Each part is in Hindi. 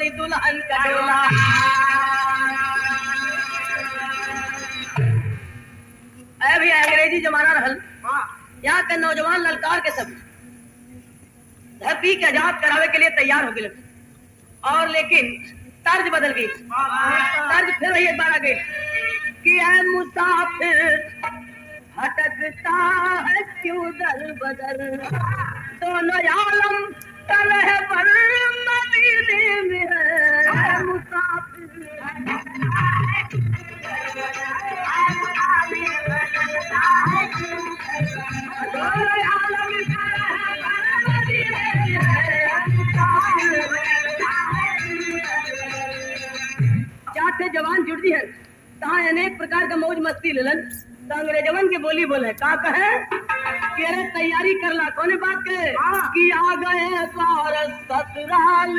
गोरी दुल्हन का डोला। अभी अंग्रेजी जमाना रहल, यहाँ के नौजवान ललकार के सब धरती के आजाद करावे के लिए तैयार हो गए, और लेकिन तर्ज बदल गई। तर्ज फिर वही एक बार आ गई कि है मुसाफिर भटकता है क्यों दर बदर, दोनों आलम कल है पर मदीने में है मुसाफिर। चार जवान जुड़ दी है, कहा अनेक प्रकार का मौज मस्ती लेलन, तो अंग्रेजवन के बोली बोले का कहे कि अरे तैयारी कर ला। कौन बात के कि आ गए द्वार ससुराल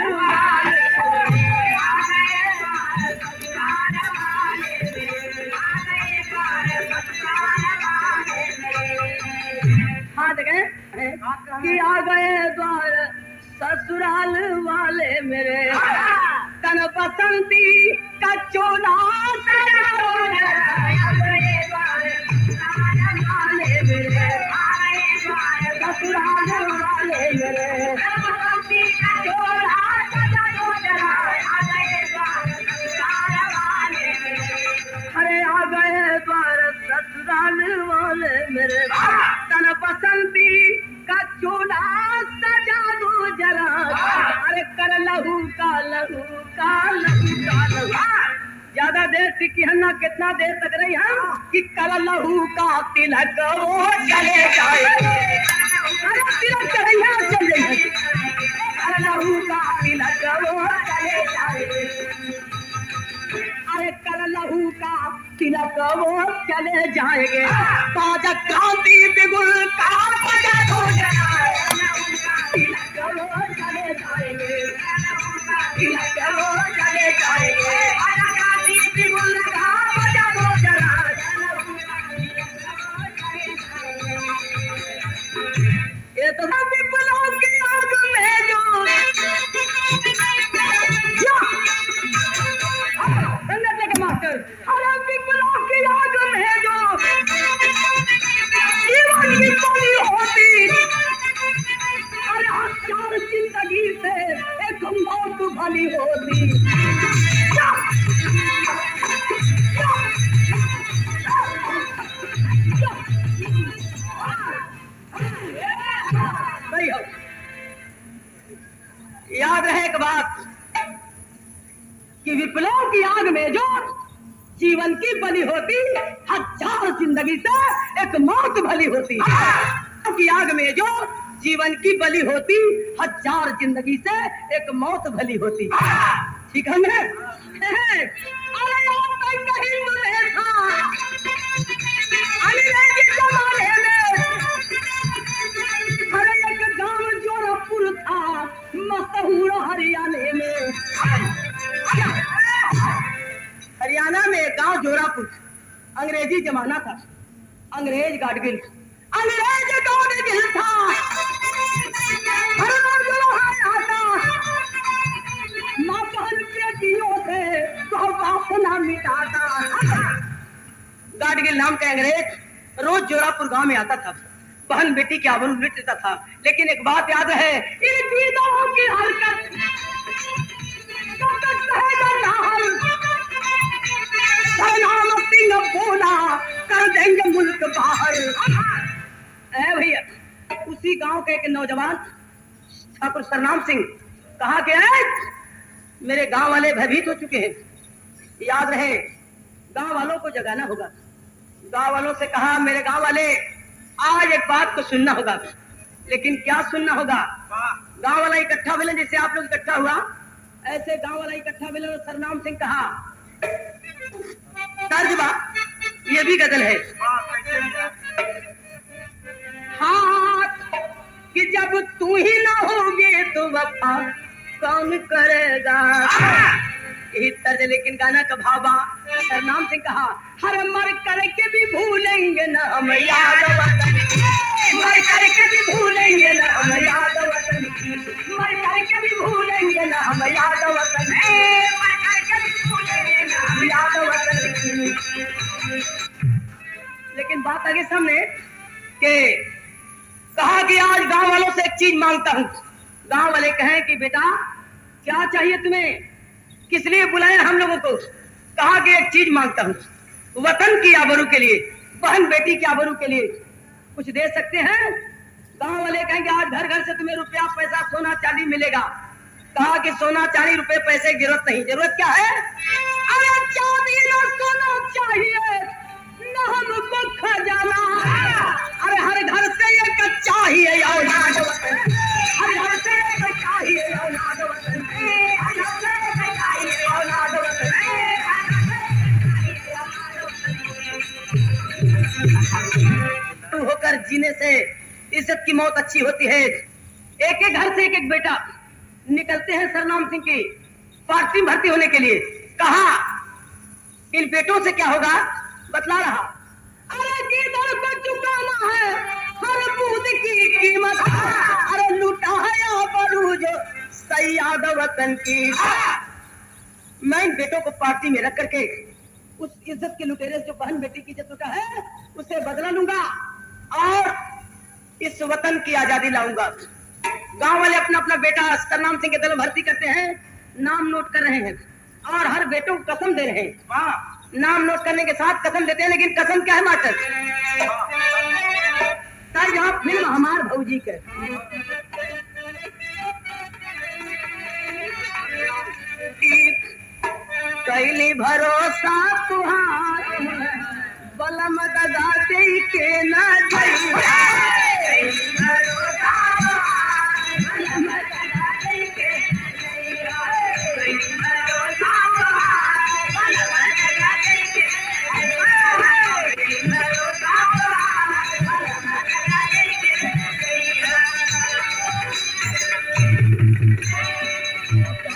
हाथ गए कि आ गए द्वार ससुराल वाले मेरे, तन बसंती का चोला ससुराल वाले मेरे, अरे आ गए द्वार ससुराल वाले मेरे, तन बसंती का चोला सजा दो जरा, अरे कर लहू का लहू का लहू का लहू। ज्यादा देर टिकी है ना, कितना देर तक रही है कि कर लहू का तिलक वो चले जाए, अरे तिलक चले जाए, कर लहू का तिलक वो चले जाए, अरे कर लहू का तिलक वो चले जाएंगे, ताजा क्रांति बिगुल का बजा दो जरा, तिलक वो चले जाएंगे, तिलक वो चले जाएंगे, ताजा क्रांति बिगुल का बजा दो जरा। ये तो विप्लव की आग में जो मास्टर, अरे विप्लव की आग में जो जीवन की बलि होती, अरे हजार जिंदगी से एक मौत भली होती। याद रहे एक बात कि विप्लव की आग में जो जीवन की बलि होती, हजार जिंदगी से एक मौत भली होती। की आग में जो जीवन की बलि होती, हजार जिंदगी से एक मौत भली होती। ठीक है ना? अरे कहीं में था अंग्रेजी जमाने में, अरे एक गांव जोरापुर था मशहूर हरियाणा में। हरियाणा में गांव जोरापुर, अंग्रेजी जमाना था, अंग्रेज गाडगिल, अंग्रेज गाडगिल था, माँ बहन बेटियों से तो वासना मिटाता। गाडगिल नाम का अंग्रेज रोज जोरापुर गांव में आता था, बहन बेटी के आभूषण लूटता था। लेकिन एक बात याद है, इन दीनों की हरकत बोला कर देंगे मुल्क बाहर। भैया उसी गांव के एक नौजवान ठाकुर सरनाम सिंह कहा कि मेरे गांव वाले भयभीत हो चुके हैं, याद रहे गांव वालों को जगाना होगा। गांव वालों से कहा मेरे गांव वाले आज एक बात को सुनना होगा। लेकिन क्या सुनना होगा? गांव वाला इकट्ठा मिले, जैसे आप लोग इकट्ठा हुआ ऐसे गांव वाला इकट्ठा मिले। और सरनाम सिंह कहा तर्जबा ये भी गजल है, हाँ कि जब तू ही ना होगे तो वफा कौन करेगा। यही तर्ज, लेकिन गाना का भावा सरनाम सिंह कहा हर मर करके भी भूलेंगे न हम याद वतन, मर करके भी भूलेंगे न हम याद वतन, मर करके भी भूलेंगे न हम याद वतन। बात आगे सामने कि कहा कि आज गांव वालों से एक चीज मांगता हूं। गांव वाले कहें कि बेटा क्या चाहिए तुम्हें, किस लिए बुलाया हम लोगों को? कहा कि एक चीज मांगता हूं, वतन की आबरू के लिए, बहन बेटी की आबरू के लिए कुछ दे सकते हैं? गांव वाले कहेंगे आज घर घर से तुम्हें रुपया पैसा सोना चांदी मिलेगा। कहा कि सोना चांदी रुपए पैसे की जरूरत नहीं। जरूरत क्या है? अरे चांदी ना सोना चाहिए न हमको खजाना। अरे हर घर से एक चाहिए औलाद वतन, हर घर से एक चाहिए औलाद वतन, हर घर से एक चाहिए औलाद वतन। होकर जीने से इज्जत की मौत अच्छी होती है। एक एक घर से एक एक बेटा निकलते हैं सरनाम सिंह की पार्टी में भर्ती होने के लिए। कहा इन बेटों से क्या होगा बतला रहा। अरे किधर को चुकाना है हर बूंद की कीमत, अरे लूटा है बरूज सैयाद वतन की। मैं इन बेटों को पार्टी में रख करके उस इज्जत के लुटेरे जो बहन बेटी की इज्जत लुटा है उससे बदला लूंगा और इस वतन की आजादी लाऊंगा। गांव वाले अपना अपना बेटा सरनाम सिंह के दल भर्ती करते हैं, नाम नोट कर रहे हैं और हर बेटों को कसम दे रहे हैं। नाम नोट करने के साथ कसम देते हैं, लेकिन कसम क्या है मास्टर? सर यहाँ फिल्म हमार भौजी के कैली भरोसा तुहार बलम दगाते के न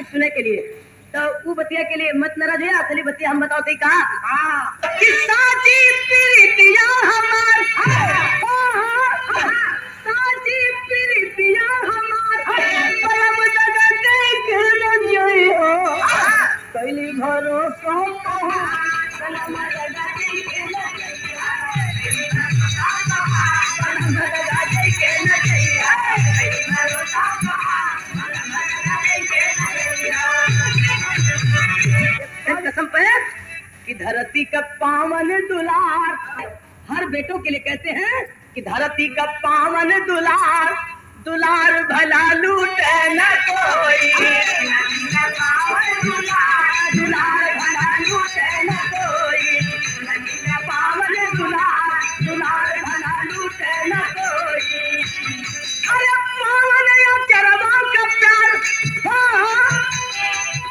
सुनने के लिए तो वो बतिया के लिए मत नाराज है। असली बतिया हम बताओ कहा साची प्रीतिया हमार, साची प्रीतिया हमार बलम दगाते के न जइहो कैली भरोसा बलम दगाते के न कसम पे कि धरती का पावन दुलार, हर बेटों के लिए कहते हैं कि धरती का पावन दुलार, दुलार भला लूटे न कोई, दुलार भला लूटे न कोई, पावन दुलार, दुलार भला लूटे न कोई। अरे पावन या चरवा का प्यार,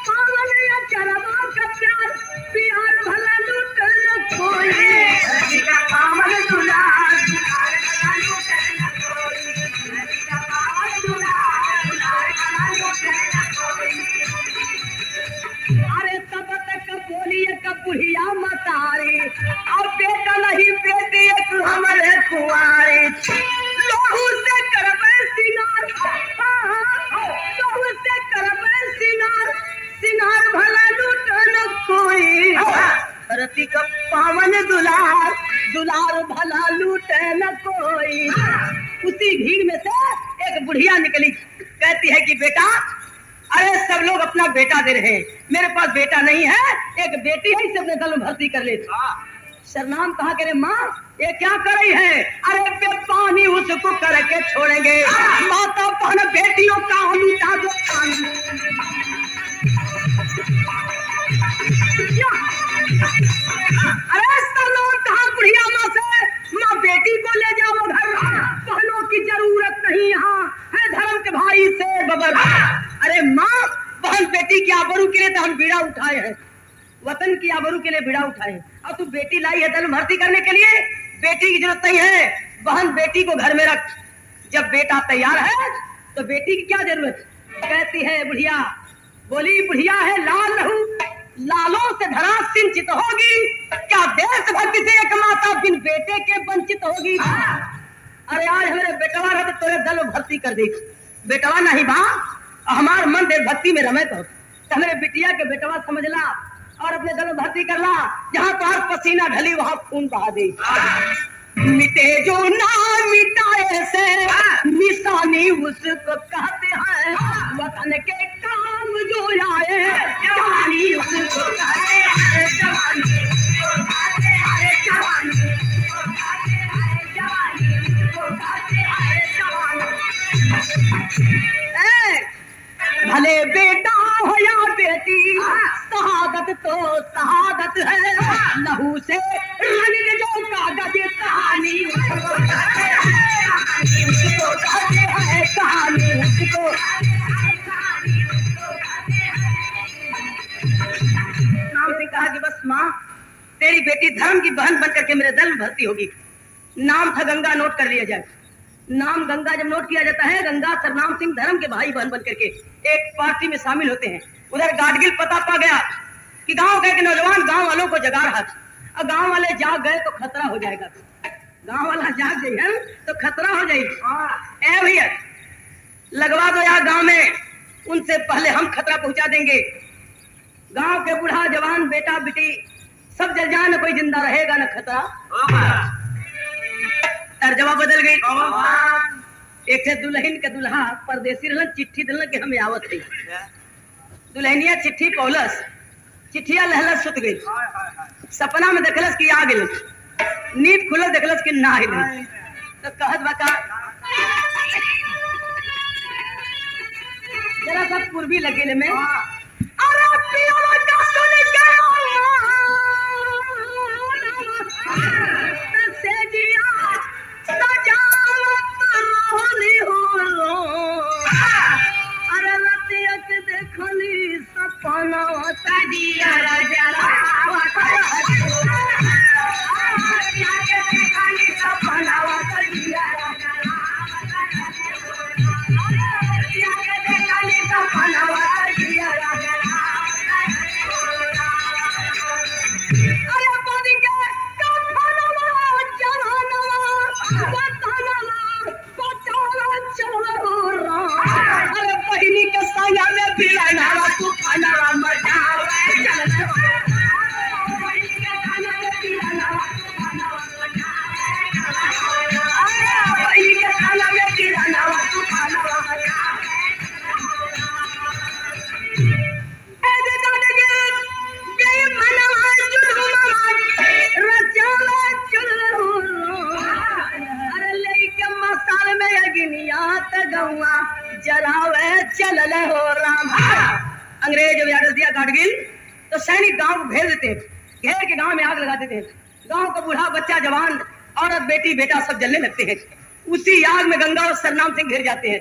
पावन या चरवा का प्यार, प्यार भला लूटे न कोई, पावन दुलार, दुलार भला लूटे न कोई, पावन दुलार, दुलार भला लूटे न कोई। अरे तब तक बोलिए कब बुढ़िया मतारी, अब बेटा नहीं बेटी तू हमारे कुंवारी, लोहू से करबे सिंगार, लोहू से करबे सिंगार, सिंगार भला लूटे न कोई, धरती का पावन दुलार, दुलार भला लूटे न कोई। उसी भीड़ में से एक बुढ़िया निकली, कहती है कि बेटा अरे सब लोग अपना बेटा दे रहे हैं, मेरे पास बेटा नहीं है, एक बेटी है, इसे अपने दल में भर्ती कर ले। सरनाम कहा करे माँ ये क्या कर रही है? अरे पे पानी उसको करके छोड़ेंगे, माता बहन बेटियों का लूटा दो पानी। अरे सरनाम कहा बुढ़िया माँ से, माँ बेटी को ले जाओ घर, बहनों की जरूरत नहीं यहाँ है धर्म के भाई से बबर। अरे माँ बहन बेटी की आबरू के लिए तो हम बीड़ा उठाए हैं, वतन की आबरू के लिए बीड़ा उठाए, और तू बेटी लाई है दल भर्ती करने के लिए, बेटी की जरूरत नहीं है, बहन बेटी को घर में रख, जब बेटा तैयार है तो बेटी की क्या जरूरत? कहती है बुढ़िया, बोली बुढ़िया है लाल लहू, लालों से धरा सिंचित होगी, क्या देशभक्ति से एक माता बिन बेटे के वंचित होगी। अरे आज हमारे बेटवा रहे तो तेरे दल में भर्ती कर दी, बेटवा नहीं बा हमार मन देशभक्ति में रमे तो हमारे बिटिया के बेटवा समझ ला और अपने दल में भर्ती कर ला, जहाँ तुम्हार पसीना ढली वहां खून बहा दे। मिटे जो ना मिटाए से निशानी उसको कहते हैं, वतन के काम जो आए जवानी उसको कहते हैं, जवानी उसको कहते हैं, जवानी उसको कहते हैं, जवानी उसको कहते हैं, जवानी। भले बेटा हो या बेटी, शहादत तो शहादत है, लहू से रंग जो कागज कहानी उसको कहते हैं, उसको कहते हैं, कहानी उसको। नाम से कहा कि बस माँ तेरी बेटी धर्म की बहन बनकर के मेरे दल में भर्ती होगी। नाम था गंगा, नोट कर लिया जाए। नाम गंगा जब नोट किया जाता है, गंगा सरनाम सिंह धर्म के भाई बहन बनकर के एक पार्टी में शामिल होते हैं। उधर गाडगिल पता पा गया कि गांव के नौजवान गांव वालों को जगा रहा था, और गांव वाले जाग गए तो खतरा हो जाएगा। गांव वाला जाग गए तो खतरा हो जाएगा। ए भैया लगवा दो यार गांव में, उनसे पहले हम खतरा पहुंचा देंगे। गांव के बूढ़ा जवान बेटा बेटी सब जल जाए, न कोई जिंदा रहेगा न खतरा। तर्जमा बदल गई। एक से दुल्हन के दुल्हा परदेसी रहलन, चिट्ठी दिलन कि हमें आवत है। दुल्हनिया चिट्ठी पौलस, चिट्ठिया लहलस सुत गई। सपना में देखलस कि आ गेल, नींद खुलल देखलस कि ना हिल। तो कहत बता जरा सब पूर्वी लगे में, अरे पिया का सुन गया से जिया सजावत रोली हो, अरे लतियक देखली सपना सजिया जरावत देखली सपना सजिया अंग्रेज जब आदेश दिया गाडगिल तो सैनिक गांव को घेर देते हैं, घेर के गांव में आग लगा देते हैं। गांव का बूढ़ा बच्चा जवान औरत बेटी बेटा सब जलने लगते हैं। उसी आग में गंगा और सरनाम सिंह घिर जाते हैं,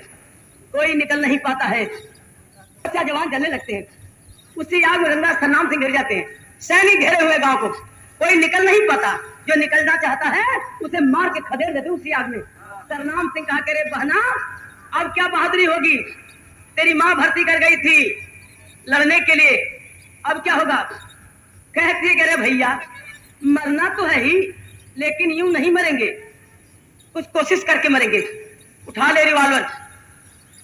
कोई निकल नहीं पाता है। बच्चा जवान जलने लगते हैं, उसी आग में गंगा सरनाम सिंह घिर जाते हैं। सैनिक घेरे हुए गांव को, कोई निकल नहीं पाता। जो निकलना चाहता है उसे मार के खदेड़ देते उसी आग में। सरनाम सिंह कहा करे बहना अब क्या बहादुरी होगी, तेरी माँ भर्ती कर गई थी लड़ने के लिए, अब क्या होगा। कहती है कि अरे भैया मरना तो है ही, लेकिन यूं नहीं मरेंगे, कुछ कोशिश करके मरेंगे। उठा ले रिवॉल्वर,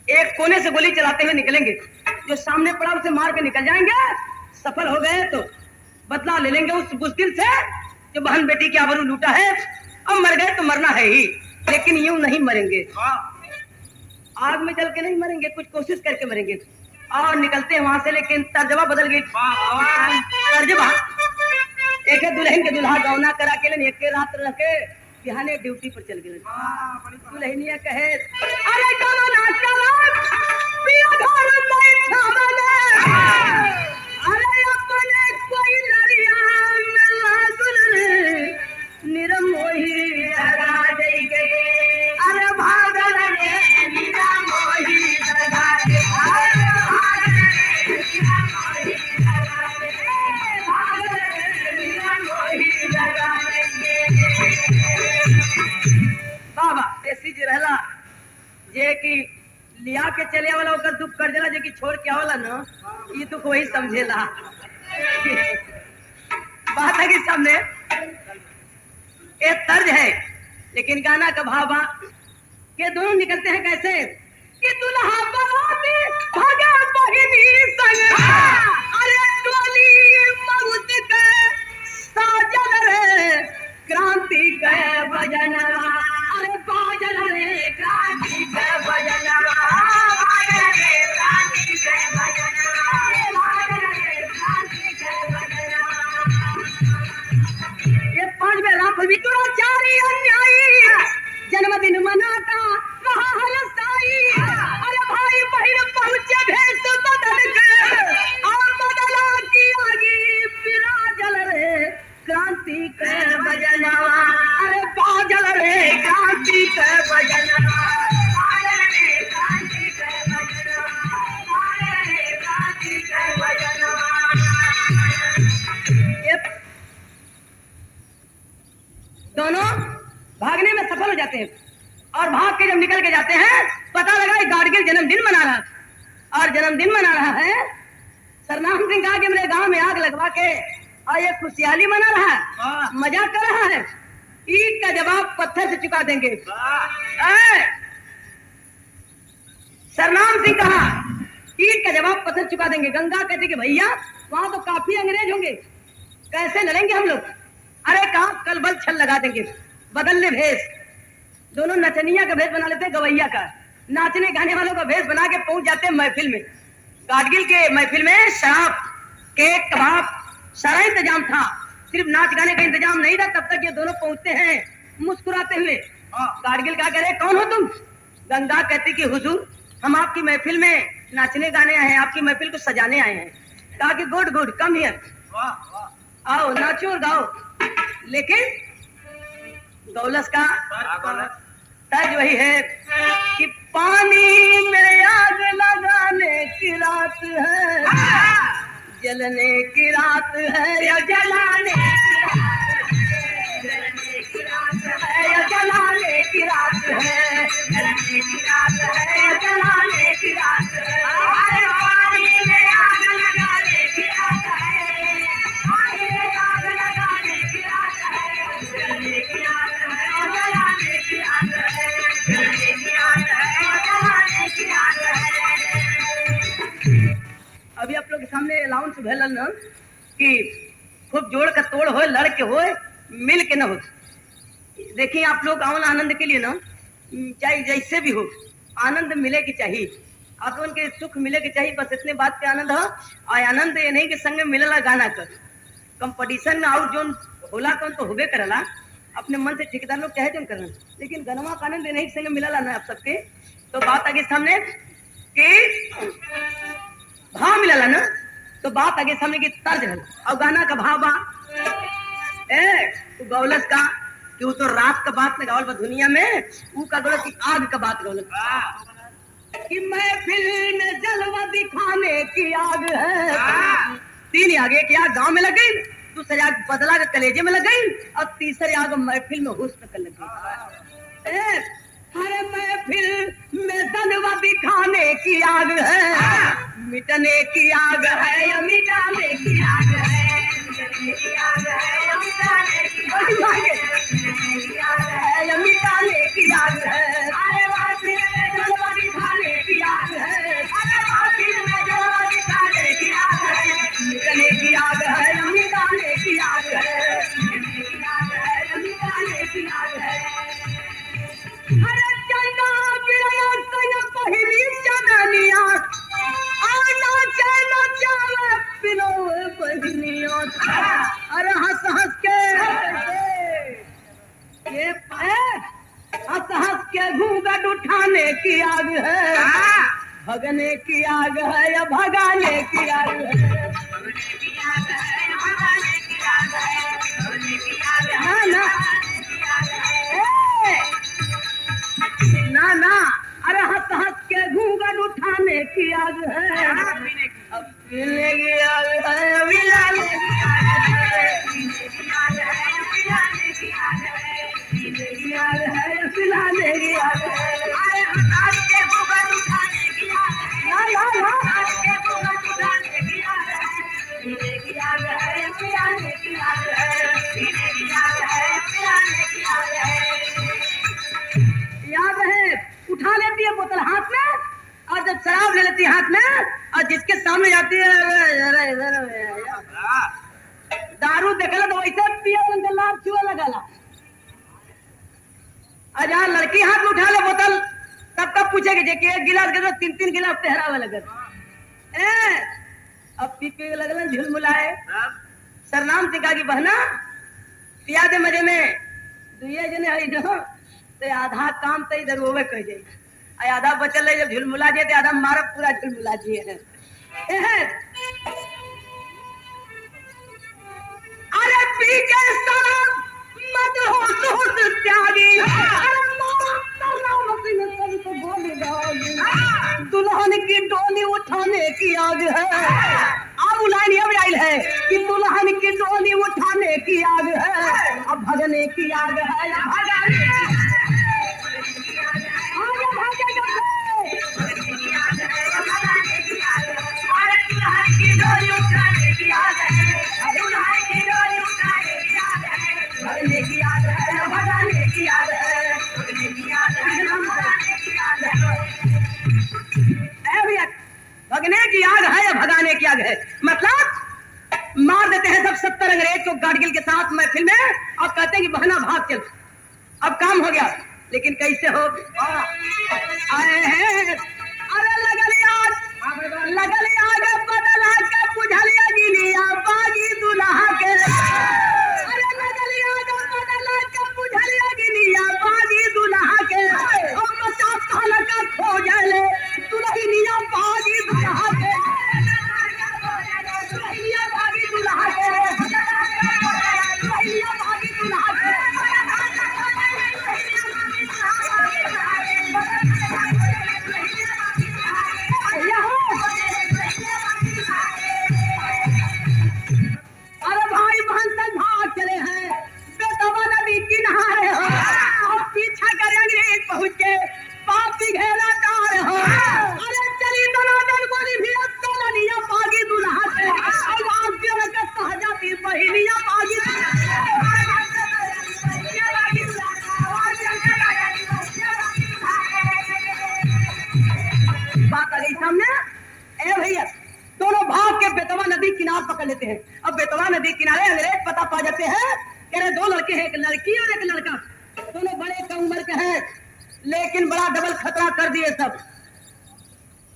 एक कोने से गोली चलाते हुए निकलेंगे, जो सामने पड़ा उसे मार के निकल जाएंगे। सफल हो गए तो बदला ले लेंगे उस बुज़दिल से जो बहन बेटी की आबरू लूटा है। अब मर गए तो मरना है ही, लेकिन यूं नहीं मरेंगे, आग में जल के नहीं मरेंगे, कुछ कोशिश करके मरेंगे। और निकलते हैं वहां से, लेकिन तर्जमा बदल गई। तर्जमा एक दुल्हन के दुल्हा गौना करा के लेन, एक रात रह के बिहाने ड्यूटी पर चल गए। दुल्हनिया कहे अरे गौना करा पिया घर में छावले, अरे अपने कोई लड़िया में लागल निरमोही लगा दे गए, अरे भागल रे निरमोही लगा दे, रहला जे कि लिया के चले वाला ओकर दुख कर देला, जे कि छोड़ के आवला ना ये तो कोई समझेला। बात है कि सामने एक तर्ज है, लेकिन गाना का भाव के दोनों निकलते हैं कैसे कि दुल्हा बराती भागा बहिनी संग, अरे टोली मौत के साजन रे क्रांति के भजन जाते हैं और भाग के जब निकल के जाते हैं पता लगा ये गाडगिल जन्मदिन मना रहा था। और जन्मदिन मना रहा है, सरनाम सिंह कहा कि मेरे गांव में आग लगवा के और ये खुशहाली मना रहा है, मजाक कर रहा है। ईट का जवाब पत्थर से चुका देंगे। सरनाम सिंह कहा ईट का जवाब पत्थर चुका देंगे। गंगा कहते कि भैया वहां तो काफी अंग्रेज होंगे, कैसे लड़ेंगे हम लोग? अरे कहा कल बल छल लगा देंगे, बदल ले भेष। दोनों नचनिया का भेष बना लेते हैं, गवैया का, नाचने गाने वालों का भेष बना के पहुंच जाते हैं महफिल में। गाडगिल के महफिल में शराब, केक, कबाब सारा इंतजाम था, सिर्फ नाच गाने का इंतजाम नहीं था। तब तक ये दोनों पहुंचते हैं मुस्कुराते हुए। गाडगिल क्या कह रहे, कौन हो तुम? गंगा कहती कि हुजूर हम आपकी महफिल में नाचने गाने आए हैं, आपकी महफिल को सजाने आए हैं। कहा कि गुड गुड कम हियर, आओ नाचो और गाओ। लेकिन गौलस का तर्ज वही है कि पानी में आग लगाने की रात है, जलने की रात है या जलाने की रात है, जलने की रात है या जलाने की रात है, जलने की रात है या जलाने की रात है। पानी में आग लगाने की रात है, पानी में आग लगाने की रात है, जलने की रात है या जलाने की रात है, जलने की रात है या जलाने की रात है। अभी आप लोग के सामने अलाउंस भेल न कि खूब जोड़ का तोड़ हो, लड़ के हो, मिल के न हो। देखिए आप लोग आओ आनंद के लिए ना, चाहे जैसे भी हो आनंद मिले की चाहिए, आप लोगों के सुख मिले की चाहिए। बस इतने बात पे आनंद हो। और आनंद ये नहीं कि संग में मिलला गाना कर, कंपटीशन में आउट जोन होला कौन तो होबे करला, अपने मन से ठेकेदार लोग चाहे जोन करना, लेकिन गनमा का आनंद नहीं संग मिलला ना आप सबके। तो बात आगे सामने कि भाव मिलला ना, तो बात आगे सामने की तर्ज है और गाना का भाव बा तो गौलस का कि वो तो रात का बात में गावल बा दुनिया में, वो का गौलस की आग का बात गौलस कि महफिल में जलवा दिखाने की आग है। तीन आग, एक आग गांव में लग गई, दूसरी आग बदला के कलेजे में लग गई और तीसरी आग महफिल में हुस्न कर लग गई। हर महफिल में जलवा दिखाने की आग है, मिटने की आग है या मिटाने की आग है, मिटने की आग है या मिटाने की आग है, या मिटाने की आग है। अरे महफिल में जलवा दिखाने की आग है, अरे महफिल में जलवा दिखाने की आग है, मिटने की आग है या मिटाने की आग है, मिटने की आग है या मिटाने की आग है। अरे चंदा गिरा कन पहली चदनिया, आना चला चला पिनो बहनिया। अरे हंस हंस के ये हंस हंस के घूंघट उठाने की आग है, भगने की आग है या भगाने की आग है, ना ना, अरे हंस हंस के घूंघट उठाने की आग है, अब पीने की आग है, मिलाने की आग है, पीने की आग है, मिलाने की आग है, पीने की आग है, मिलाने की आग है। अरे हंस हंस के घूंघट उठाने की आग है, ना ना, हंस के घूंघट उठाने की आग है, पीने की आग है, मिलाने की आग है, पीने की आग है, मिलाने की आग है। याद है, उठा लेती है बोतल हाथ में और जब शराब ले लेती है हाथ में और जिसके सामने जाती है दारू देखला तो वैसे पिया लाभ चुआ लगाला। और जहाँ लड़की हाथ में उठा ले बोतल तब तब पूछेगी जे कि एक गिलास के तीन तीन गिलास तेहरावे लगत। अब पी पी लगल झुलमुलाए। सरनाम सिंह की बहना पिया दे मजे में दुए जने है जो ते आधा काम तो इधर होवे कह जाए, आधा बचल है जब झुलमुला जाए तो आधा मारब पूरा झुलमुला जिए है। अरे पी के शराब मत होश त्यागी, दुल्हन की डोली उठाने की आग है। अब लाइन ये आइल है कि दुल्हन की डोली उठाने की आग है, अब भगने की आग है, भगाने की भगने की आग है या भगाने की आग है? मतलब मार देते हैं सब 70 अंग्रेज को गाडगिल के साथ महफिल में और कहते हैं कि बहना भाग चल। अब काम हो गया, लेकिन कैसे हो आए हैं? अरे लगल आग बदला के बुझलिया गिलिया बागी दुल्हा के। अरे लगल आग बदला के बुझलिया गिलिया बागी दुल्हा के। और 50 साल का खोजले दुल्हनिया बागी दुल्हा के। दुल्हनिया बागी दुल्हा के। दुल्हनिया बागी दुल्हा के। अरे भाई बहन सब भाग चले हैं, बेतवा नदी किनारे हो। अब पीछा कर अंग्रेज पहुंच के पापी घेरा डार हो। अरे चली दनादन बोली भी दुल्हनिया बागी दुल्हा से। अब आप जो का सहजाती बहिनिया बागी बात आ गई सामने। ए भैया दोनों भाग के बेतवा नदी किनारे पकड़ लेते हैं। अब बेतवा नदी किनारे अंग्रेज पता पा जाते हैं कि अरे 2 लड़के हैं, एक लड़की और एक लड़का, दोनों बड़े कम उम्र के हैं, लेकिन बड़ा डबल खतरा कर दिए सब।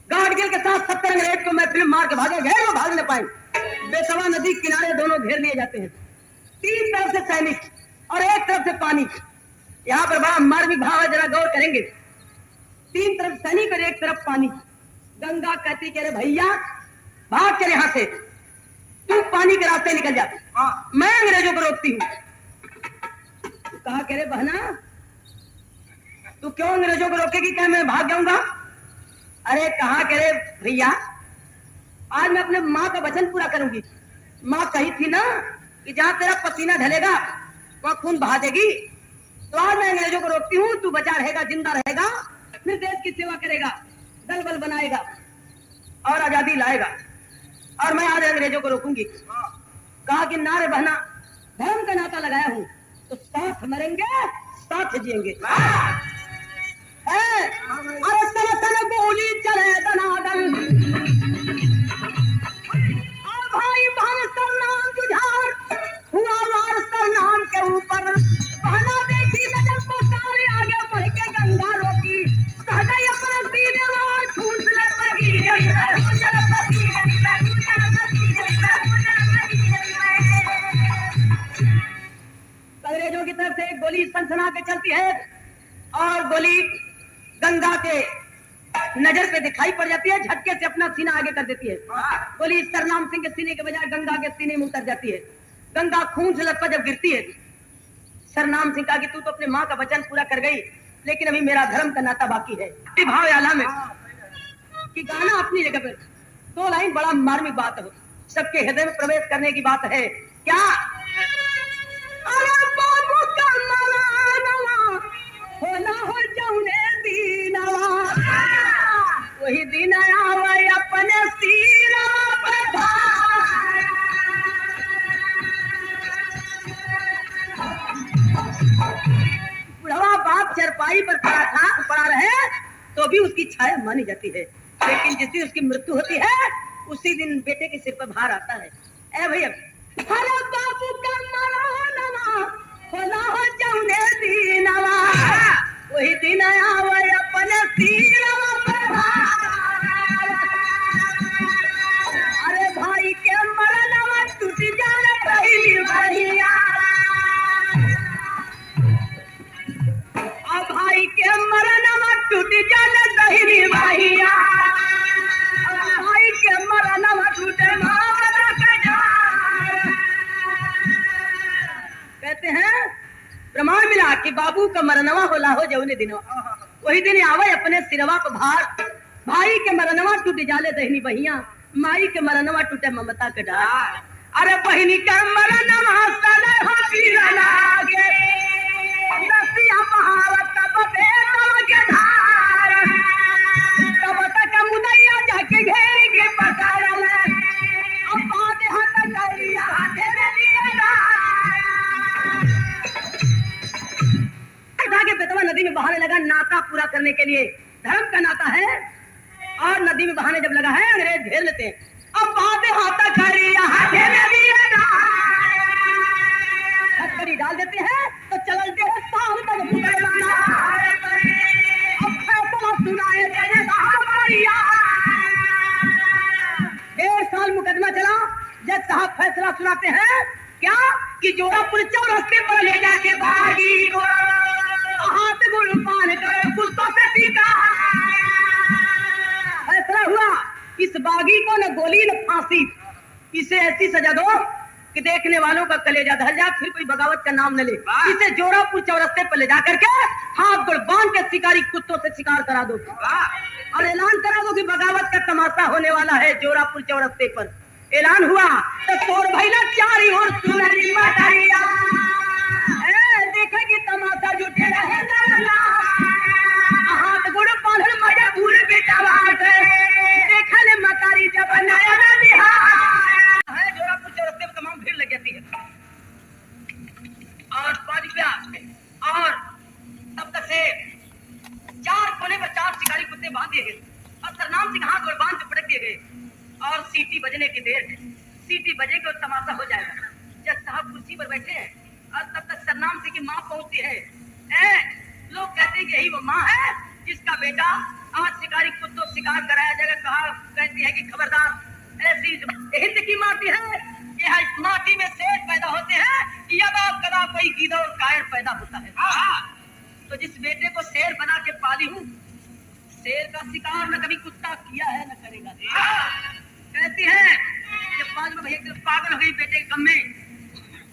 गाडगिल के साथ 70 अंग्रेज को महफिल में मार के भागे, घेर में भाग न पाए। बेतवा नदी किनारे दोनों घेर लिए जाते हैं, 3 तरफ से सैनिक और 1 तरफ से पानी। यहाँ पर बड़ा मार्मिक भाव है, जरा गौर करेंगे। 3 तरफ सैनिक और 1 तरफ पानी। गंगा कहती कि अरे भैया भाग चले यहाँ से, तू पानी के रास्ते निकल जा, मैं अंग्रेजों को रोकती हूँ। कहा कह रहे बहना तू क्यों अंग्रेजों को रोकेगी, क्या मैं भाग जाऊंगा? अरे कहा कह रहे भैया आज मैं अपने माँ का वचन पूरा करूंगी। माँ कही थी ना कि जहाँ तेरा पसीना ढलेगा वहाँ खून बहा देगी, तो आज मैं अंग्रेजों को रोकती हूँ, तू बचा रहेगा, जिंदा रहेगा, फिर देश की सेवा करेगा, दल बल बनाएगा और आजादी लाएगा, और मैं आज अंग्रेजों को रोकूंगी। कहा कि ना रे बहना, धर्म का नाता लगाया हूं तो साथ मरेंगे साथ जिएंगे। अरे सन सन गोली चले दनादन, और भाई बहन सरनाम जुझार हुआ वार सरनाम के ऊपर। बहना देखी नजर पसारे आगे बढ़ के गंगा रोकी, सहजई अपना सीने वार ठूस ले लगी। अंग्रेजों की तरफ से एक गोली सनसना के चलती है और गोली गंगा के नजर पे दिखाई पड़ जाती है, झटके से अपना सीना आगे कर देती है। गोली सरनाम सिंह के सीने के बजाय गंगा के सीने में उतर जाती है। गंगा खून से लथपथ जब गिरती है, सरनाम सिंह कहा कि तू तो अपने माँ का वचन पूरा कर गई, लेकिन अभी मेरा धर्म का नाता बाकी है। भाव आला में कि गाना अपनी जगह पर 2 लाइन बड़ा मार्मिक बात हो, सबके हृदय में प्रवेश करने की बात है। क्या अरे बाबू का मरानवा होला हो जौने दीनवा, वही दिन आवे अपने सीरा पर भार। बुढ़वा बाप चरपाई पर पड़ा रहे तो भी उसकी छाया मानी जाती है, लेकिन जिस दिन उसकी मृत्यु होती है उसी दिन बेटे के सिर पर भार आता है। ए भैया अरे बाबू का मरानवा होला हो जौने दीनवा, वही दिन आवे अपने सीरा पर भार। अरे भाई के मरनवा टूट जाने पहली भैया, अब भाई के मरनवा टूट जाने पहली भैया, भाई के मरनवा टूटे मावरा का जान। कहते हैं प्रमाण मिला कि बाबू का मरनवा होला हो जौने दिनवा, वही दिन आवे अपने सिरवा पर भार। भाई के मरनवा टूट जाले दहनी बहिया, माई के मरनवा टूटे ममता के डार। अरे बहिनी के मरनवा सले हो पीरा लागे, नसिया बहावत तब बेटवा के धार। तब तक मुदैया जाके घेर के पकड़ ले, अब बात हाथ करिया तेरे लिए के बेतवा नदी में बहाने लगा नाता पूरा करने के लिए। धर्म का नाता है और शादी में बहाने जब लगा है अंग्रेज घेर लेते हैं। अब बातें हाथा खड़ी हथकड़ी डाल देते हैं तो चलते हैं साल तक मुकदमा। अब फैसला सुनाए 1.5 साल मुकदमा चला। जज साहब फैसला सुनाते हैं क्या कि जोरापुर चौरस्ते पर ले जाके बागी को हाथ गुड़ पान कर कुत्तों से पीटा। फैसला हुआ इस बागी को न गोली न फांसी, इसे ऐसी सजा दो कि देखने वालों का कलेजा धर जा, फिर कोई बगावत का नाम न ले। इसे जोरापुर चौरस्ते पर ले जाकर के हाथ गुड़ बांध के शिकारी कुत्तों से शिकार करा दो और ऐलान करा दो कि बगावत का तमाशा होने वाला है जोरापुर चौरस्ते पर। ऐलान हुआ तो तोर भैला चारी ओर सुनरी मटारिया देखेगी तमाशा जुटे रहे हाथ गुड़ बांधल मजा भूल बेटा देखले मतारी जब नया है। जोरापुर चौरस्ते में तमाम भीड़ लग जाती है और और तब तक से 4 कोने पर 4 शिकारी कुत्ते बांध दिए गए और सरनाम सिंह हाथ और बांध के पटक दिए गए और सीटी बजने की देर है। सीटी बजेगी और तमाशा हो जाएगा। जज साहब कुर्सी पर बैठे हैं और तब तक सरनाम सिंह की माँ पहुंचती है। लोग कहते हैं यही वो माँ है जिसका बेटा आज शिकारी कुत्तों शिकार कराया जाएगा। कहा कहती है कि खबरदार ऐसी हिंद की माटी है, यह माटी में शेर पैदा होते हैं, यदा कदा कोई गीदड़ और कायर पैदा होता है। तो जिस बेटे को शेर बना के पाली हूँ, शेर का शिकार न कभी कुत्ता किया है न करेगा। कहती है जब बाद में भैया पागल हो गई बेटे के गम में,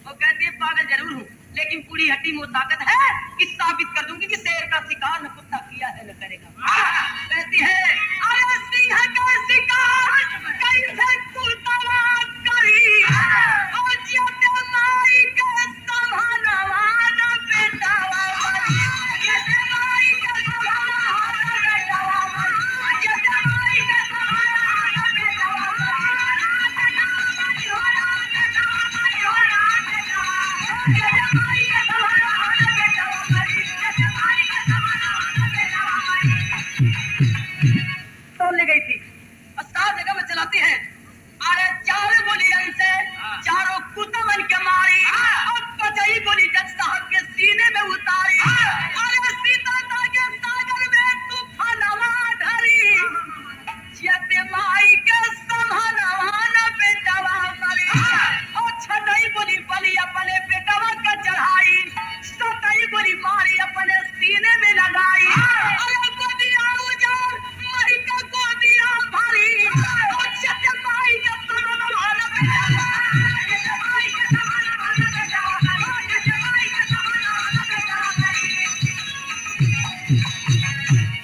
और कहती है पागल जरूर हूँ लेकिन पूरी हड्डी में ताकत है कि साबित कर दूंगी कि शेर का शिकार न कुत्ता किया है न करेगा। कहती है अरे सिंह का शिकार कैसे कुत्ता करी और जब माई का संभालवाना बेटा ले गई थी और 7 जगह में चलाते हैं। अरे 4 गोली रन से चारों कुत्ता बन के मारी और 5 गोली जज साहब के सीने में उतारी। अरे सीता के सागर में तूफानवा धरी जते माई के संभालवा न बेटवा मरी और 6 गोली बली अपने बेटवा का चढ़ाई, 7 गोली मारी अपने सीने में लगाई। अरे गोदिया उजाड़ माई का गोदिया भरी और जते माई के संभालवा न बेटवा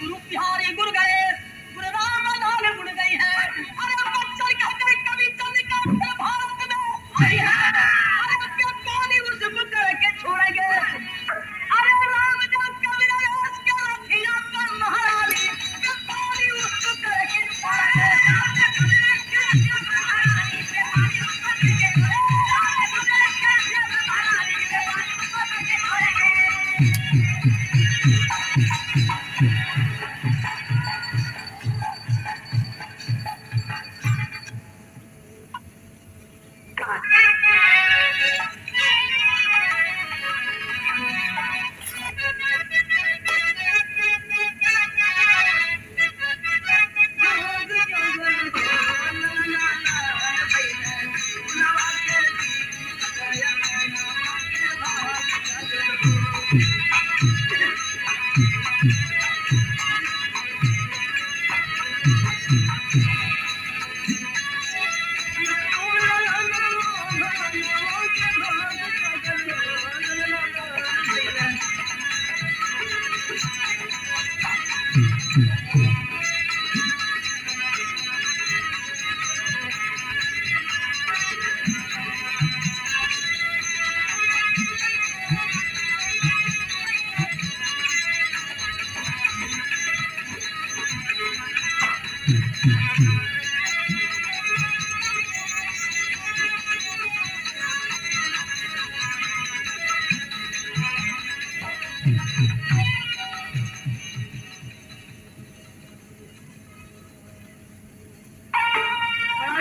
गुरु बिहारी गुरु गणेश गुरु रामदान गुण गई है। अरे बच्चर कहते कभी चंद का भारत में आई है। अरे क्या पानी उसको करके छोड़ेंगे। अरे राम जब कभी नरेश के रथिया पर महारानी क्या पानी उसको करके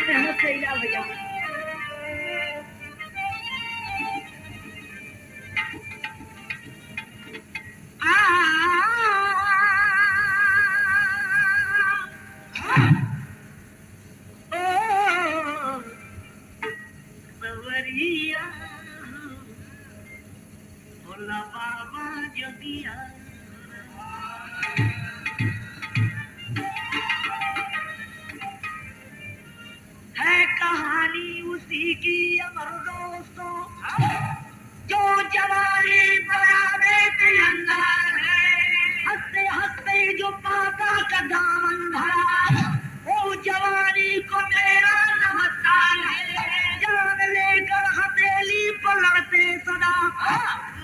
मेहनत से इला भैया बाबा जोगिया है कहानी उसी की अमर दोस्तों जो जवानी बराबे के अंदर है हंसते हंसते जो पाता का दामन भरा वो जवानी को मेरा नमस्कार है जान लेकर हथेली पर लड़ते सदा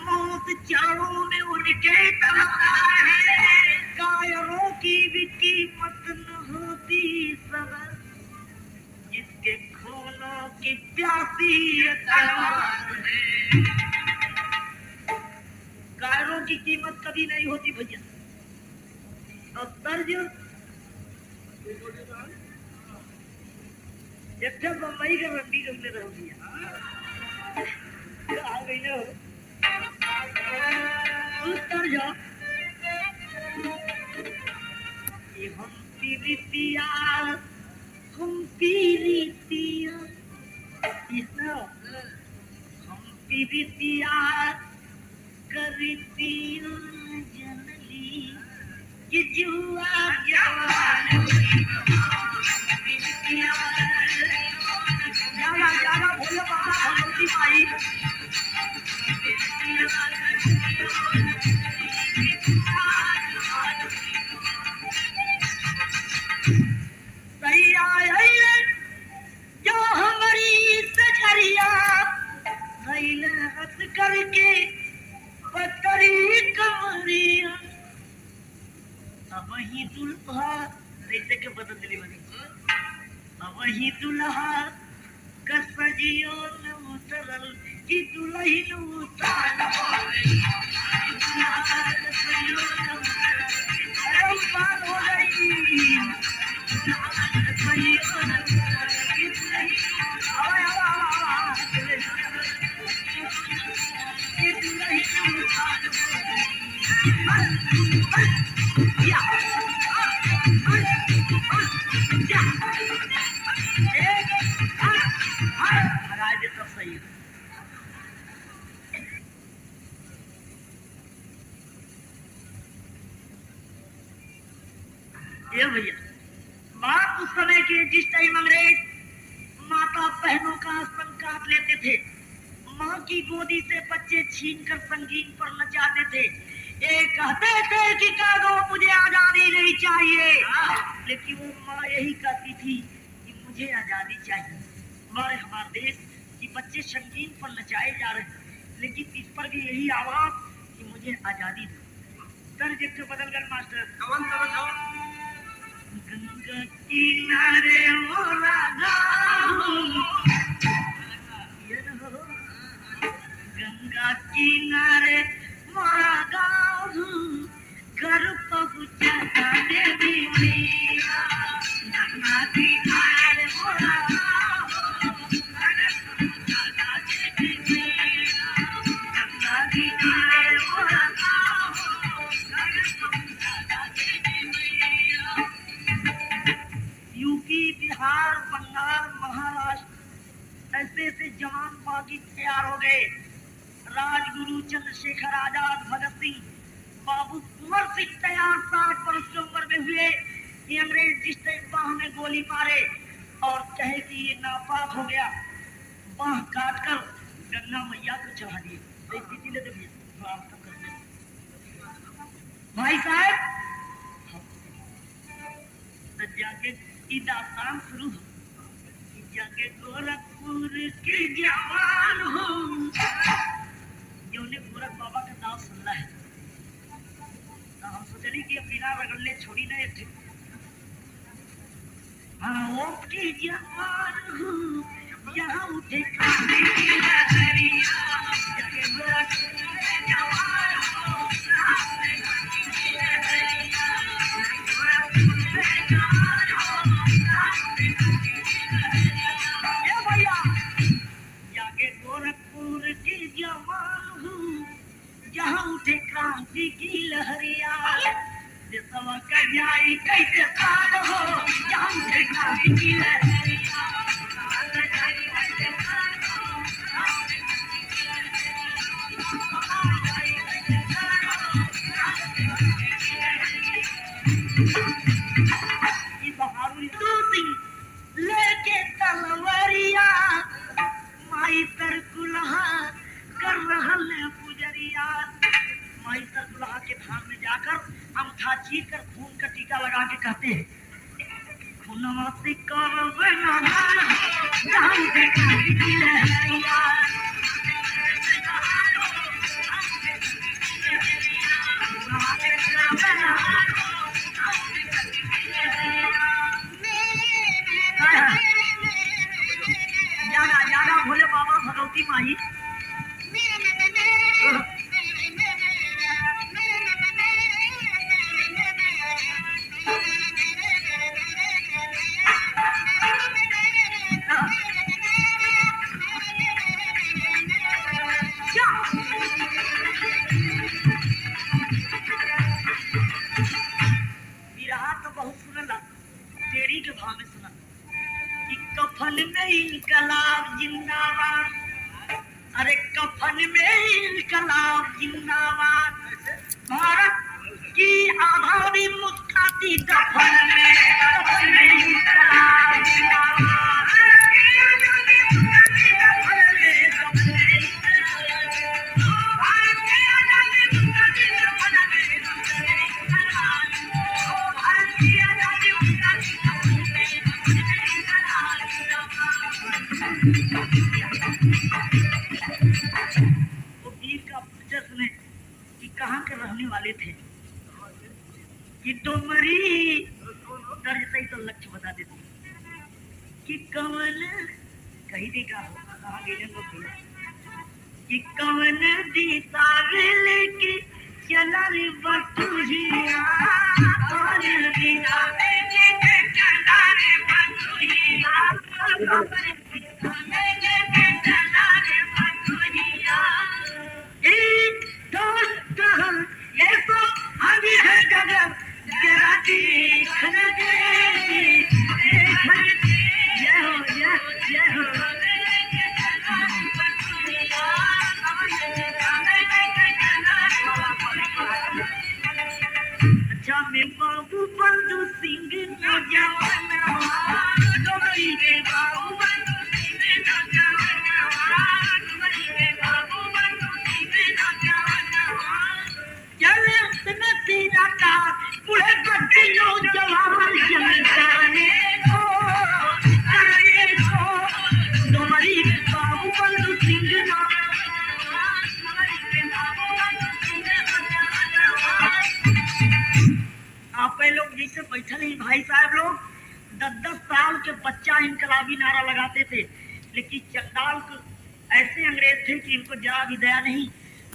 मौत चारों में उनके तरफ है कायरों की भी कीमत न होती सबर जिसके खूनों की प्यासी कायरों की कीमत कभी नहीं होती भैया और तर्ज एक बम्बई का रंडी करने रह दिया आ गई ना तर्ज ये हम पीरितिया हम पीरितिया हम पीरितिया करितिया जनली कि जुआ जवान पीरितिया जाना जाना भोले बाबा भगवती माई जो हमारी सजरिया हंस करके पतरी कमरिया अब वही दुल्हा ऐसे के बदल दिली बनी अब वही दुल्हा का सजियो न उतरल कि दुल्ही न उतार बात हो गई ये भैया बाप उस समय के जिस टाइम अंग्रेज माता बहनों का स्तन काट लेते थे माँ की गोदी से बच्चे छीनकर संगीन पर नचाते थे ये कहते थे कि कागो मुझे आजादी नहीं चाहिए लेकिन वो माँ यही कहती थी कि मुझे आजादी चाहिए हमारे देश की बच्चे संगीन पर नचाए जा रहे हैं लेकिन इस पर भी यही आवाज कि मुझे आजादी दो दर्ज से बदल कर मास्टर गंगा किनारे मोरा गाँव गंगा किनारे मोरा गाँव घर पहुँचा देवी मैया गंगा किनारे मोरा गाँव गंगा किनारे मोरा गाँव यूपी बिहार बंगाल महाराष्ट्र ऐसे ऐसे जवान बागी तैयार हो गए राजगुरु चंद्रशेखर आजाद भगत सिंह बाबू कुंवर सिंह तैयार 60 वर्ष की उम्र में हुए ये अंग्रेज जिस टाइम बाह में गोली मारे और कहे कि ये नापाक हो गया बाह काट कर गंगा मैया को चढ़ा दिए भाई साहब जाके की दास्तान शुरू हो जाके गोरखपुर के जवान हो जो ने गोरख बाबा का नाम सुनना है तो हम सोचली कि बिना रगड़ले छोड़ी ना एक हाँ वो के जवान हो यहाँ उठे कांधे की लहरिया जाके गोरखपुर के जवान हो लेके तलवरिया माई तर कुल्हा कर रहल पुजरिया। माई तर कुल्हा के धाम में जाकर अमथा चीर कर खून का टीका लगा के कहते हैं खूनवा से करब जान से काटी लहरिया। जागा भोले बाबा भगवती माई के भाव में सुना कि कफन में इनकलाब जिंदाबाद। अरे कफन में इनकलाब जिंदाबाद। भारत की आबादी मुस्काती दफन में इनकलाब जिंदाबाद। कहाँ के रहने वाले थे कि डोमरी दर्ज सही तो लक्ष्य बता देते कि कवन कहीं देगा कहाँ गए कि कवन दिशा लेके चला रे बटुहिया कवन दिशा लेके चला रे बटुहिया बाबू बंधु सिंह बैठल ही भाई साहब लोग 10-10 साल के बच्चा इनकलाबी नारा लगाते थे, लेकिन चंडाल ऐसे अंग्रेज थे कि इनको जरा भी दया नहीं।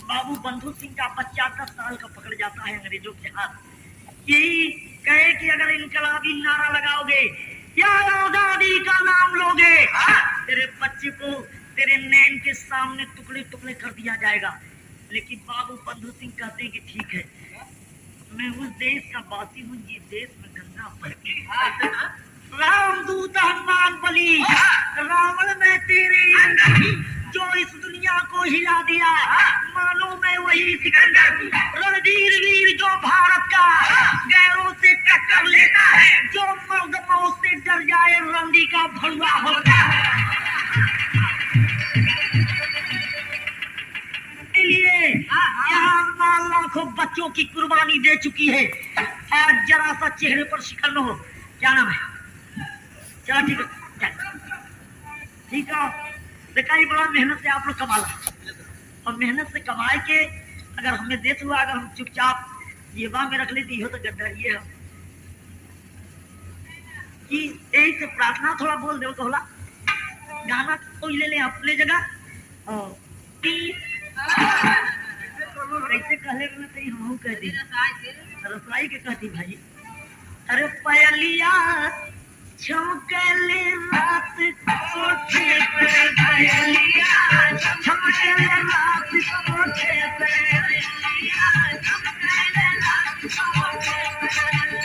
बाबू बंधु सिंह का बच्चा 10 साल का पकड़ जाता है अंग्रेजों के हाथ। यही कहे कि अगर इनकलाबी नारा लगाओगे या आजादी का नाम लोगे तेरे बच्चे को तेरे नैन के सामने टुकड़े टुकड़े कर दिया जाएगा। लेकिन बाबू बंधु सिंह कहते हैं कि ठीक है, मैं उस देश का वासी हूँ जिस देश में गंगा बहती है। रामदूत हनुमान बली रावण में तेरे जो इस दुनिया को हिला दिया, मानो मैं वही सिकंदर रणधीर वीर जो भारत का गैरों से टक्कर लेता है, जो मर्द मौत से डर जाए रंडी का भड़ुआ होता है। यहाँ लाखों बच्चों की कुर्बानी दे चुकी है। आज जरा सा चेहरे पर शिकन हो। क्या नाम है? चलो ठीक है, ठीक है। देखा ही बड़ा मेहनत से आप लोग कमाला, और मेहनत से कमाए के अगर हमें देते हुआ अगर हम चुपचाप जेबा में रख लेती हो तो गद्दारी है कि यही से प्रार्थना थोड़ा बोल दो तो होला। गाना कोई ले ले अपने जगह और कैसे कहले हम कह दी रसोई के कहती भाई। अरे पयलिया छमकले रात कोठे पे, पयलिया छमकले रात कोठे पे,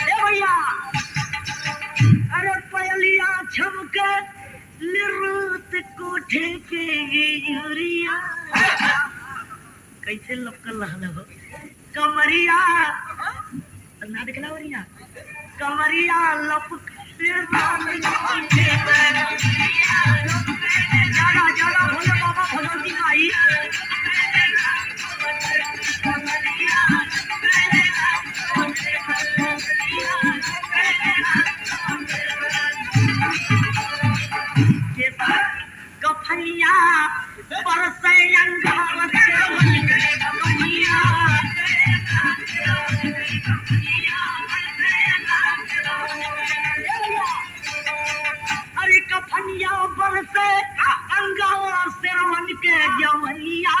भैया। अरे पयलिया ठेकेगी यूरिया कैसे लपकल रहल हो कमरिया ना दिखला वरिया कमरिया लपक ज्यादा ज्यादा भोले बाबा भगवती माई कफनिया बरसे अंगार से कफनिया अरे कफनिया बरसे अंगार से रमन के जवनिया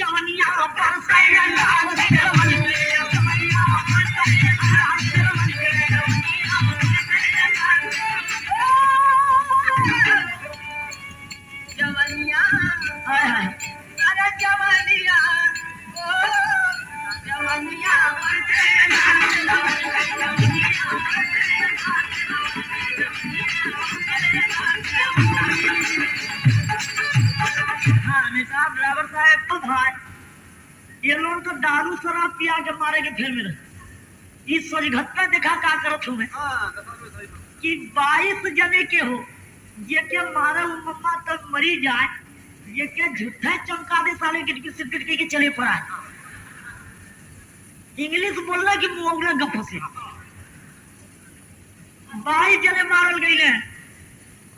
जवनिया बरसे अंगार से रमन के जवनिया बरसे अंगार से रमन के जवनिया अरे जवनिया ओ जवनिया बरसे ड्राइवर साहब तो भाई ये लोग तो दारू शराब पिया के मारे के फिर में इस सोजघट्टा देखा का करत हूँ मैं कि 22 जने के हो ये के मारे मम्मा तक मरी जाए ये के झूठे चमका दे साले के सिरकट के चले पड़ा इंग्लिश बोल रहा कि मोगला गप से 22 जने मारल गए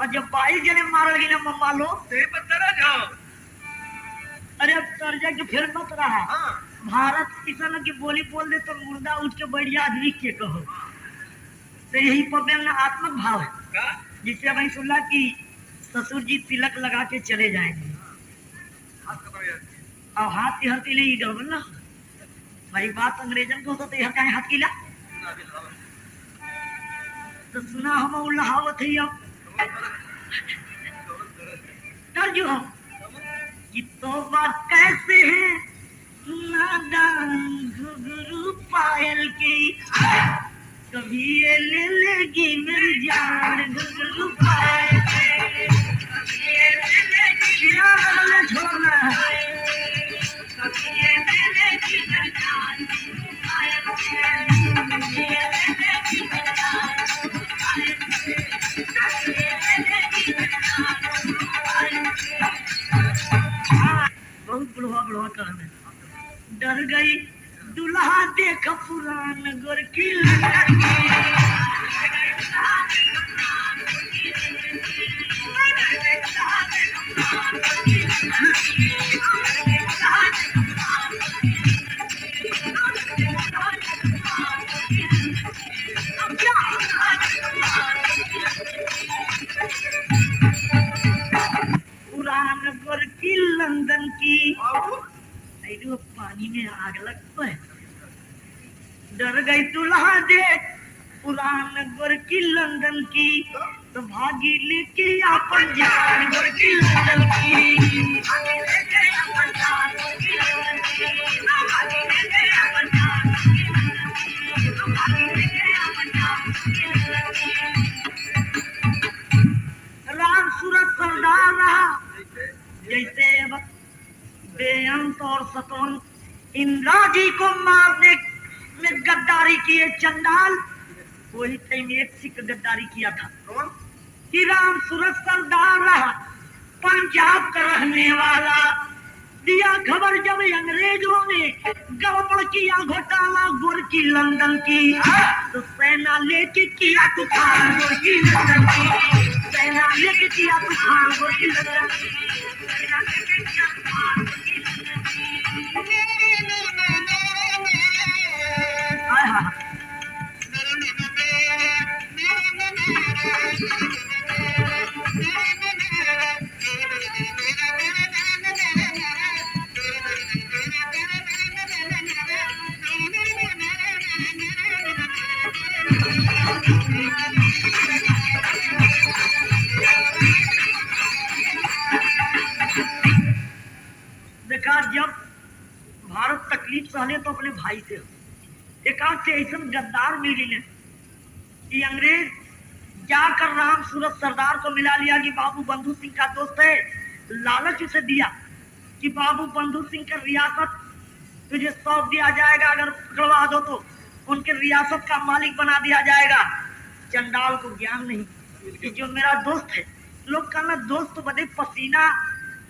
और जब 22 जने मारल गए मम्मा लोग अरे अब कर्जा के फिर मत रहा भारत किसान की बोली बोल दे तो मुर्दा उठ के बढ़िया आदमी के कहो तो यही आत्मक भाव है जिससे भाई सुनला कि ससुर जी तिलक लगा के चले जाएंगे और हाथ की हरती नहीं गड़बड़ ना भाई बात अंग्रेजन को तो यह हाथ की ला तो सुना हम उल्लाहावत है अब तर्जु हम कि तोबा कैसे है नादान घुघरू पायल की कभी ये ले लेगी मेरी जान घुघरू पायल कभी ये ले लेगी छोड़ना कभी ये ले लेगी मेरी जान बहुत बुढ़वा कहना डर गई दुल्हा देख पुरान गोरकी पुरान गोरकी लंदन की पानी में आग लगता है डर गई दुल्हा देख पुरान गोरकी लंदन की तो भागी लेके अपन जान गोरकी लंदन की राम सूरत सरदार रहा जैसे बेअंत और सतवंत इंदिरा जी को मारने में गद्दारी किए चंडाल वही टाइम एक सिख गद्दारी किया था कि राम सूरत सरदार रहा पंजाब का रहने वाला दिया खबर जब अंग्रेजों ने गड़बड़ किया घोटाला गोरकी लंदन की तो सेना लेके किया तूफान गोरकी लंदन की सेना लेके किया तूफान गोरकी लंदन की देखा जब भारत तकलीफ सहले तो अपने भाई से एक से ऐसा गद्दार मिली कि अंग्रेज जाकर राम सूरत सरदार को मिला लिया कि बाबू बंधु सिंह का दोस्त है। लालच उसे दिया कि बाबू बंधु सिंह का रियासत तुझे सौंप दिया जाएगा, अगर पकड़वा दो तो उनके रियासत का मालिक बना दिया जाएगा। चंडाल को ज्ञान नहीं कि जो मेरा दोस्त है, लोग कहना दोस्त बदे पसीना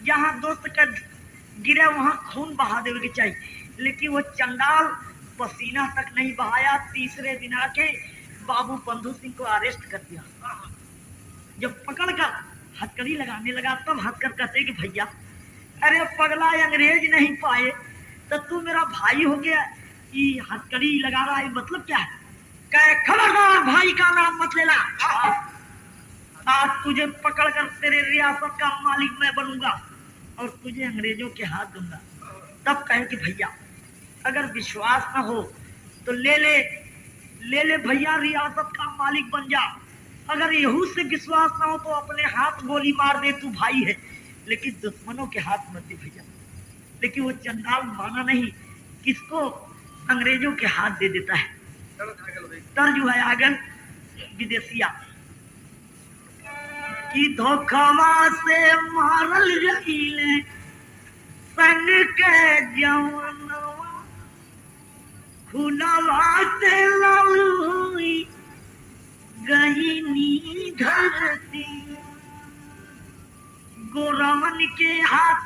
जहाँ दोस्त का गिरे वहां खून बहा देवे के चाहिए, लेकिन वो चंडाल पसीना तक नहीं बहाया। तीसरे दिन आके बाबू बंधु सिंह को अरेस्ट कर दिया। जब पकड़कर हथकड़ी लगाने लगा तब हंसकर कहते कि भैया अरे पगला अंग्रेज नहीं पाए तो तू मेरा भाई हो गया, ये हथकड़ी लगा रहा है मतलब क्या है? कहे खबरदार भाई का नाम मत लेना, आज तुझे पकड़कर तेरे रियासत का मालिक मैं बनूंगा और तुझे अंग्रेजों के हाथ दूंगा। तब कहे कि भैया अगर विश्वास न हो तो ले ले भैया, रियासत का मालिक बन जा। अगर यहू से विश्वास न हो तो अपने हाथ गोली मार दे, तू भाई है, लेकिन दुश्मनों के हाथ मत दे भैया। लेकिन वो चंडाल माना नहीं, किसको? अंग्रेजों के हाथ दे देता है। तर्ज है आगन विदेशिया कि धोखावा से मारल गईले संग के जवानवा, खुनवा से लाल हुई गईनी धरती, गोरवन के हाथ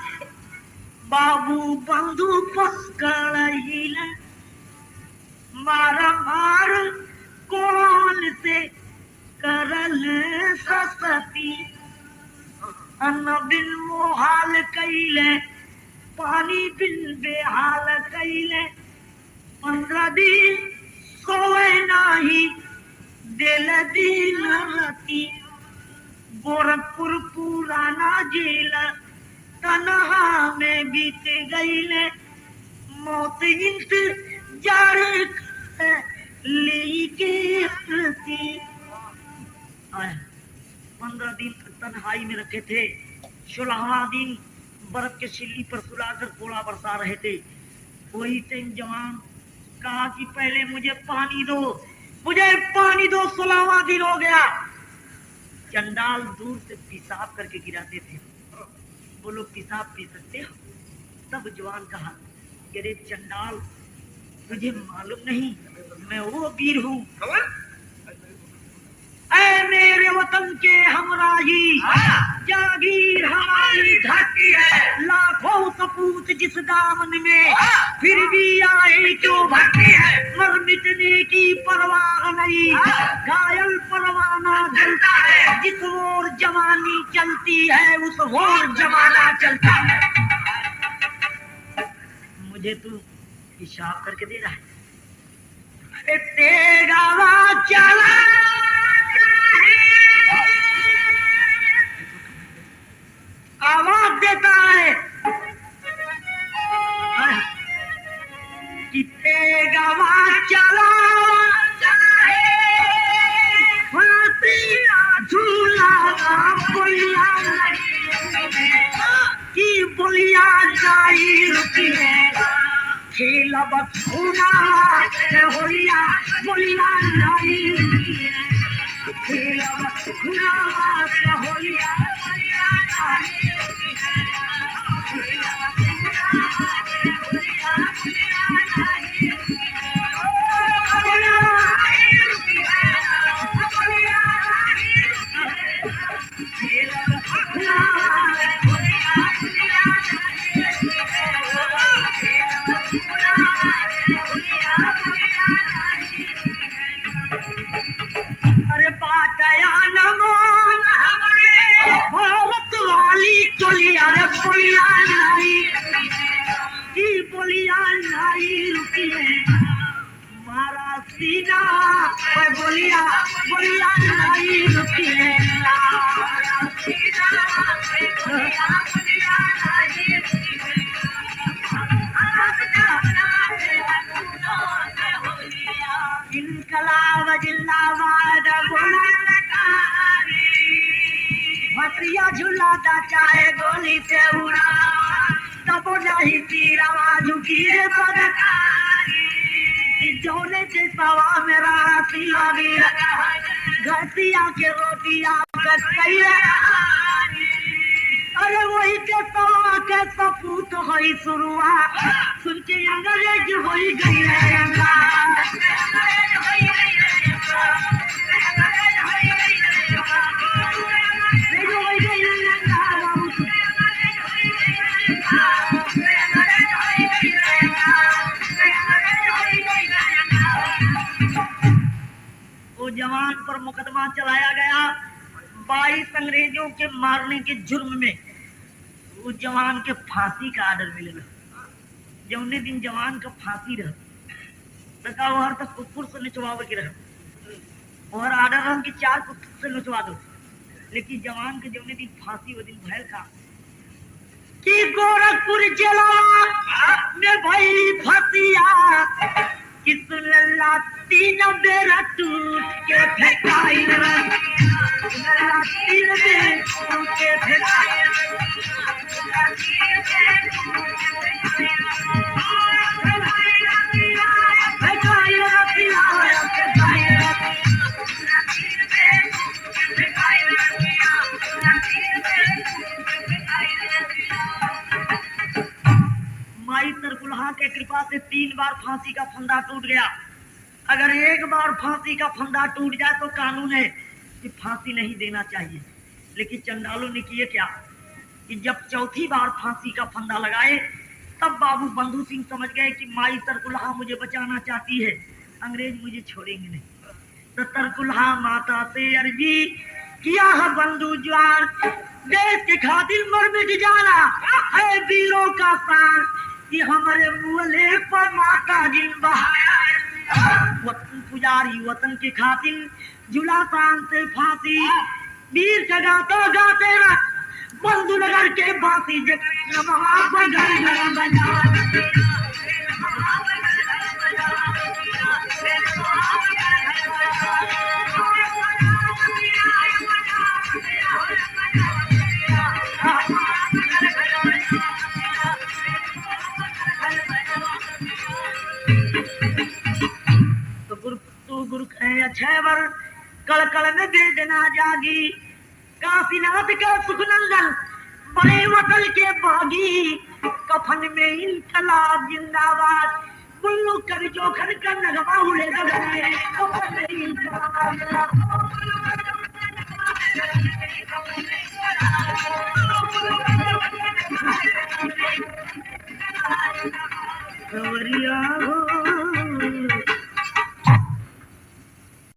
बाबू बंधु पकड़ले, मार मार कौन से करल ससती, अन्न बिन मोहाल कैले पानी बिन बेहाल कैले, 15 दिन सोए नाही दिल दिन रती, गोरखपुर पुराना जेल तनहा में बीत गईले, मौत इंतजार लेके प्रति 15 दिन तन्हाई में रखे थे। 16वां दिन बर्फ के सिल्ली पर सुलाकर कोड़ा बरसा रहे थे। वही सिंह जवान कहा कि पहले मुझे पानी दो, मुझे पानी दो। 16वां दिन हो गया। चंडाल दूर से पेशाब करके गिराते थे। बोलो पेशाब पी सकते हो? तब जवान कहा अरे चंडाल तुझे मालूम नहीं मैं वो वीर हूँ, ऐ मेरे वतन के हमराही, जागीर हमारी धरती है, लाखों सपूत जिस दामन में, फिर भी आए क्यों भटकी है, मर मिटने की परवाह नहीं, घायल परवाना जलता है, जिस ओर जवानी चलती है उस ओर जमाना चलता है। मुझे तू हिसाब करके दे रहा है, तेरा चला आवाज देता है कि तेरा चला झूला बोलिया की बोलिया जाई रुकी है, खेला बखूना होलिया बोलिया जाई रुकी है, खेला बखूना होलिया बोलिया जाई रुकी है, खेला बखूना होलिया बोलिया जाई रुकी है, बोलिया जाई रुकी है, बोलिया जाई रुकी है, खेला बखूना होलिया बोलिया जाई रुकी है, खेला बखूना होलिया बोलिया जाई रुकी है। अरे बाटया नमोन हमारे भारत वाली चोलिया रे बोलिया नहीं की बोलिया नहीं रुकी है, मारा सीना पर बोलिया बोलिया नहीं रुकी है, मारा सीना पर बोलिया बोलिया नहीं रुकी है, इनकलाब जिंदाबाद भतिया झुलाता चाहे गोली से उड़ा, तब नहीं तीरवा झुकी रे पदकारी, जोने से सवा मेरा सिला भी घटिया के रोटिया कटैया अरे वही के सवा के सपूत होई शुरुआ सुन के अंग्रेज होई गई वो जवान पर मुकदमा चलाया गया 22 अंग्रेजों के मारने के जुर्म में उस जवान के फांसी का आर्डर मिलेगा। जौने दिन जवान का फांसी रहा तका वहर तक कुकुर से निचवावे के रहा और आर्डर रहा कि 4 कुकुर से निचवा दो, लेकिन जवान के जौने दिन फांसी वो दिन भयल का कि गोरखपुर जिला में भई फसिया कि सुनला 3 बेरा टूट के फेंकाई सुनला 3 बेरा टूट के फेंकाई माई तरकुलहा के कृपा से 3 बार फांसी का फंदा टूट गया। अगर एक बार फांसी का फंदा टूट जाए तो कानून है कि फांसी नहीं देना चाहिए, लेकिन चंडालों ने किए क्या कि जब चौथी बार फांसी का फंदा लगाए तब बाबू बंधु सिंह समझ गए कि माई तरकुलहा मुझे बचाना चाहती है, अंग्रेज मुझे छोड़ेंगे नहीं। तो तरकुलहा माता से अर्जी किया है बंधु जवान देश के खातिर मर मिट जाना है वीरों का शान कि हमारे मुँह पर माता जिन बहाया वतन पुजारी वतन के खातिर जुला शान से फांसी वीर का गाता गाते रह बंधु नगर के बासी तो गुरु छह वर कल कल में वेदना जागी काशीनाथ का सुखनंदन बड़े वतन के बागी कफन में इनकलाब जिंदाबाद बुल्लू कर जोखन का नगमा उड़े गगने कफन में इनकलाब खबरिया हो